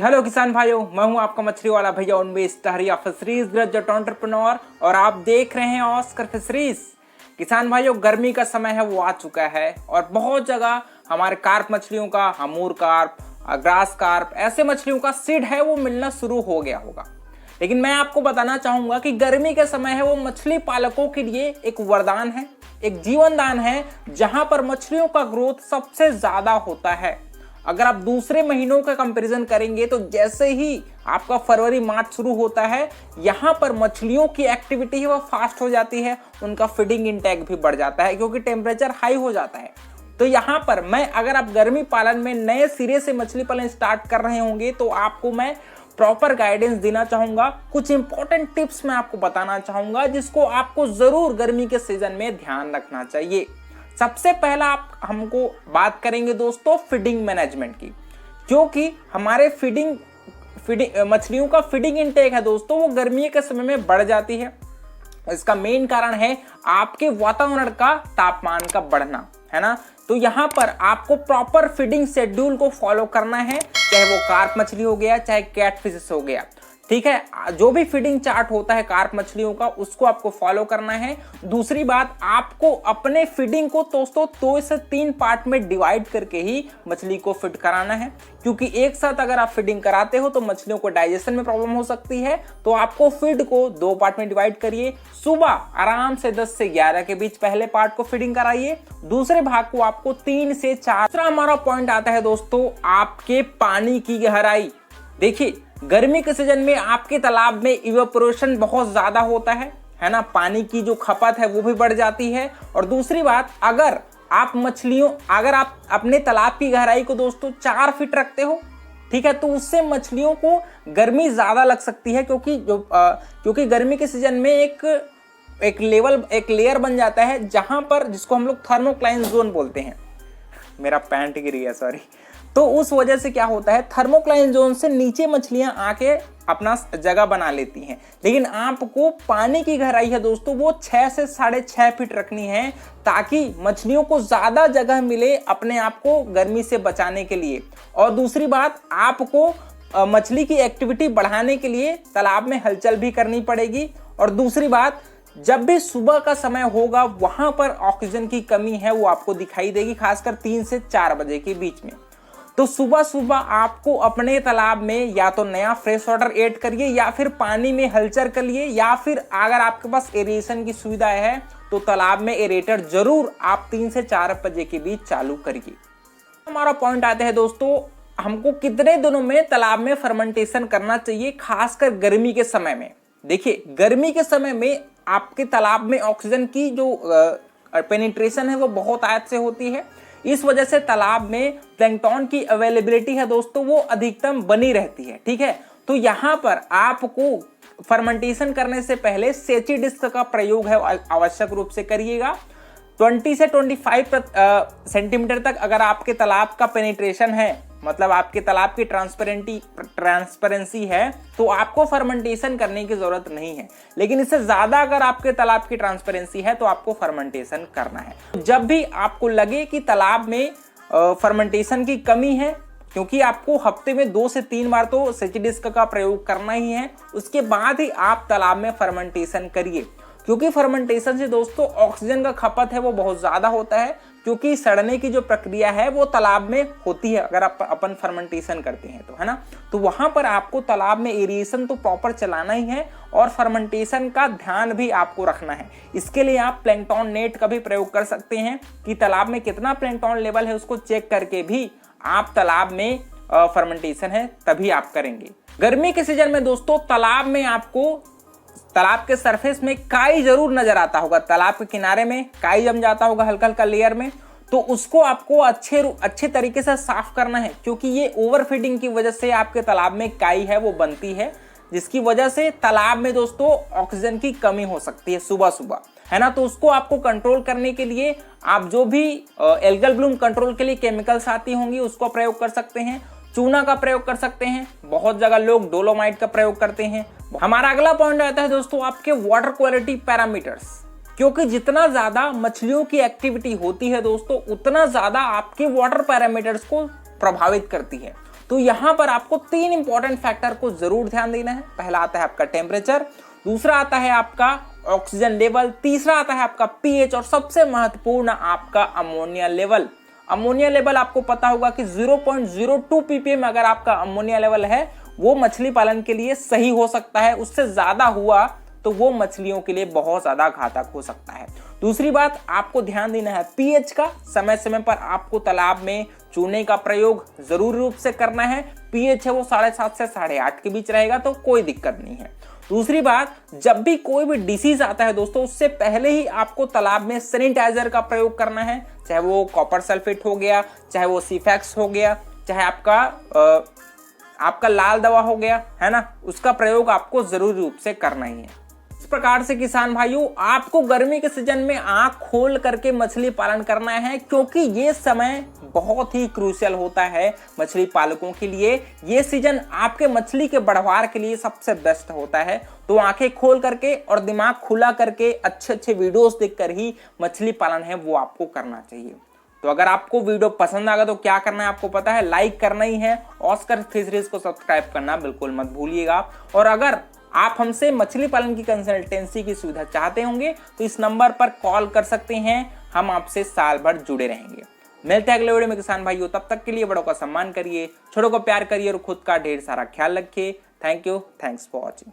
Hello किसान भाइयों, मैं हूं आपका मछली वाला भैया उन्मेष टहरिया फिशरीज ग्रेजुएट एंटरप्रेन्योर और आप देख रहे हैं ऑस्कर फिशरीज। किसान भाइयों, गर्मी का समय है वो आ चुका है और बहुत जगह हमारे कार्प मछलियों का, हमूर कार्प, ग्रास कार्प, ऐसे मछलियों का सीड है वो मिलना शुरू हो गया होगा। लेकिन मैं आपको बताना चाहूंगा कि गर्मी का समय है वो मछली पालकों के लिए एक वरदान है, एक जीवन दान है, जहां पर मछलियों का ग्रोथ सबसे ज्यादा होता है। अगर आप दूसरे महीनों का कंपैरिजन करेंगे तो जैसे ही आपका फरवरी मार्च शुरू होता है, यहाँ पर मछलियों की एक्टिविटी है वो फास्ट हो जाती है, उनका फीडिंग इंटेक भी बढ़ जाता है क्योंकि टेम्परेचर हाई हो जाता है। तो यहाँ पर अगर आप गर्मी पालन में नए सिरे से मछली पालन स्टार्ट कर रहे होंगे तो आपको मैं प्रॉपर गाइडेंस देना चाहूंगा। कुछ इंपॉर्टेंट टिप्स मैं आपको बताना चाहूंगा जिसको आपको जरूर गर्मी के सीजन में ध्यान रखना चाहिए। सबसे पहला आप हमको बात करेंगे दोस्तों फीडिंग मैनेजमेंट की, क्योंकि हमारे मछलियों का फीडिंग इंटेक है दोस्तों वो गर्मी के समय में बढ़ जाती है। इसका मेन कारण है आपके वातावरण का तापमान का बढ़ना, है ना। तो यहाँ पर आपको प्रॉपर फीडिंग शेड्यूल को फॉलो करना है, चाहे वो कार्प मछली हो गया, चाहे कैटफिश हो गया, ठीक है। जो भी फीडिंग चार्ट होता है कार्प मछलियों का उसको आपको फॉलो करना है। दूसरी बात, आपको अपने फीडिंग को दोस्तों 2 से 3 पार्ट में डिवाइड करके ही मछली को फीड कराना है, क्योंकि एक साथ अगर आप फीडिंग कराते हो तो मछलियों को डाइजेशन में प्रॉब्लम हो सकती है। तो आपको फीड को 2 पार्ट में डिवाइड करिए। सुबह आराम से 10 से 11 के बीच पहले पार्ट को फीडिंग कराइए, दूसरे भाग को आपको 3 से 4। दूसरा हमारा पॉइंट आता है दोस्तों आपके पानी की गहराई। देखिए, गर्मी के सीजन में आपके तालाब में इवेपोरेशन बहुत ज्यादा होता है ना, पानी की जो खपत है वो भी बढ़ जाती है। और दूसरी बात, अगर आप अपने तालाब की गहराई को दोस्तों 4 फीट रखते हो, ठीक है, तो उससे मछलियों को गर्मी ज्यादा लग सकती है, क्योंकि गर्मी के सीजन में एक लेयर बन जाता है जहां पर, जिसको हम लोग थर्मोक्लाइन जोन बोलते हैं। मेरा पैंट गिर गया, सॉरी। तो उस वजह से क्या होता है, थर्मोक्लाइन जोन से नीचे मछलियां आके अपना जगह बना लेती हैं। लेकिन आपको पानी की गहराई है दोस्तों वो 6 से 6.5 फीट रखनी है, ताकि मछलियों को ज्यादा जगह मिले अपने आप को गर्मी से बचाने के लिए। और दूसरी बात, आपको मछली की एक्टिविटी बढ़ाने के लिए तालाब में हलचल भी करनी पड़ेगी। और दूसरी बात, जब भी सुबह का समय होगा वहां पर ऑक्सीजन की कमी है वो आपको दिखाई देगी, खासकर 3 से 4 बजे के बीच में। तो सुबह सुबह आपको अपने तालाब में या तो नया फ्रेश वाटर ऐड करिए, या फिर पानी में हलचल करिए, या फिर अगर आपके पास एरेशन की सुविधा है तो तालाब में एरेटर जरूर आप 3 से 4 बजे के बीच चालू करिए। हमारा पॉइंट आता है दोस्तों, हमको कितने दिनों में तालाब में फर्मेंटेशन करना चाहिए, खासकर गर्मी के समय में। देखिए, गर्मी के समय में आपके तालाब में ऑक्सीजन की जो पेनिट्रेशन है वो बहुत आयत से होती है। इस वजह से तालाब में प्लैंकटन की अवेलेबिलिटी है दोस्तों वो अधिकतम बनी रहती है, ठीक है। तो यहाँ पर आपको फर्मेंटेशन करने से पहले सेची डिस्क का प्रयोग है आवश्यक रूप से करिएगा। 20 से 25 सेंटीमीटर तक अगर आपके तालाब का पेनिट्रेशन है, मतलब आपके तालाब की ट्रांसपेरेंसी है, तो आपको फर्मेंटेशन करने की जरूरत नहीं है। लेकिन इससे ज्यादा अगर आपके तालाब की ट्रांसपेरेंसी है तो आपको फर्मेंटेशन करना है। जब भी आपको लगे कि तालाब में फर्मेंटेशन की कमी है, क्योंकि आपको हफ्ते में 2 से 3 बार तो सेची डिस्क का प्रयोग करना ही है, उसके बाद ही आप तालाब में फर्मेंटेशन करिए। क्योंकि फर्मेंटेशन से दोस्तों ऑक्सीजन का खपत है वो बहुत ज्यादा होता है, क्योंकि सड़ने की जो प्रक्रिया है वो तालाब में होती है अगर आप अपन फर्मेंटेशन करते हैं तो, है ना। तो वहां पर आपको तालाब में एरिएशन तो प्रॉपर चलाना ही है और फर्मेंटेशन का ध्यान भी आपको रखना है। इसके लिए आप प्लैंकटन नेट का भी प्रयोग कर सकते हैं कि तालाब में कितना प्लैंकटन लेवल है उसको चेक करके भी आप तालाब में फर्मेंटेशन है तभी आप करेंगे। गर्मी के सीजन में दोस्तों तालाब में आपको तालाब के सरफेस में काई जरूर नजर आता होगा, तालाब के किनारे में काई जम जाता होगा हल्का हल्का लेयर में, तो उसको आपको अच्छे तरीके से साफ करना है, क्योंकि ये ओवरफीडिंग की वजह से आपके तालाब में काई है वो बनती है, जिसकी वजह से तालाब में दोस्तों ऑक्सीजन की कमी हो सकती है सुबह सुबह, है ना। तो उसको आपको कंट्रोल करने के लिए आप जो भी एल्गल ब्लूम कंट्रोल के लिए केमिकल्स आती होंगी उसको प्रयोग कर सकते हैं, चूना का प्रयोग कर सकते हैं, बहुत जगह लोग डोलोमाइट का प्रयोग करते हैं। हमारा अगला पॉइंट आता है दोस्तों आपके वाटर क्वालिटी पैरामीटर्स, क्योंकि जितना ज्यादा मछलियों की एक्टिविटी होती है दोस्तों उतना ज्यादा आपके वाटर पैरामीटर्स को प्रभावित करती है। तो यहाँ पर आपको 3 इंपॉर्टेंट फैक्टर को जरूर ध्यान देना है। पहला आता है आपका टेम्परेचर, दूसरा आता है आपका ऑक्सीजन लेवल, तीसरा आता है आपका पीएच और सबसे महत्वपूर्ण आपका अमोनिया लेवल। अमोनिया लेवल आपको पता होगा कि 0.02 ppm अगर आपका अमोनिया लेवल है वो मछली पालन के लिए सही हो सकता है, उससे ज्यादा हुआ तो वो मछलियों के लिए बहुत ज्यादा घातक हो सकता है। दूसरी बात आपको ध्यान देना है पीएच का, समय समय पर आपको तालाब में चूने का प्रयोग जरूरी रूप से करना है। पीएच है वो 7.5 से 8.5 के बीच रहेगा तो कोई दिक्कत नहीं है। दूसरी बात, जब भी कोई भी डिसीज आता है दोस्तों, उससे पहले ही आपको तालाब में सैनिटाइजर का प्रयोग करना है, चाहे वो कॉपर सल्फेट हो गया, चाहे वो सीफेक्स हो गया, चाहे आपका लाल दवा हो गया, है ना, उसका प्रयोग आपको जरूरी रूप से करना ही है। इस प्रकार से किसान भाइयों आपको गर्मी के सीजन में आंख खोल करके मछली पालन करना है, क्योंकि ये समय बहुत ही क्रूशियल होता है मछली पालकों के लिए। ये सीजन आपके मछली के बढ़वार के लिए सबसे बेस्ट होता है। तो आंखें खोल करके और दिमाग खुला करके अच्छे वीडियोस देखकर ही मछली पालन है वो आपको करना चाहिए। तो अगर आपको वीडियो पसंद आ गया तो क्या करना है आपको पता है, लाइक करना ही है। ऑस्कर फिशरीज को सब्सक्राइब करना बिल्कुल मत भूलिएगा। और अगर आप हमसे मछली पालन की कंसल्टेंसी की सुविधा चाहते होंगे तो इस नंबर पर कॉल कर सकते हैं, हम आपसे साल भर जुड़े रहेंगे। मिलते हैं अगले वीडियो में किसान भाइयों, तब तक के लिए बड़ों का सम्मान करिए, छोटों को प्यार करिए और खुद का ढेर सारा ख्याल रखिए। Thank you, thanks for watching.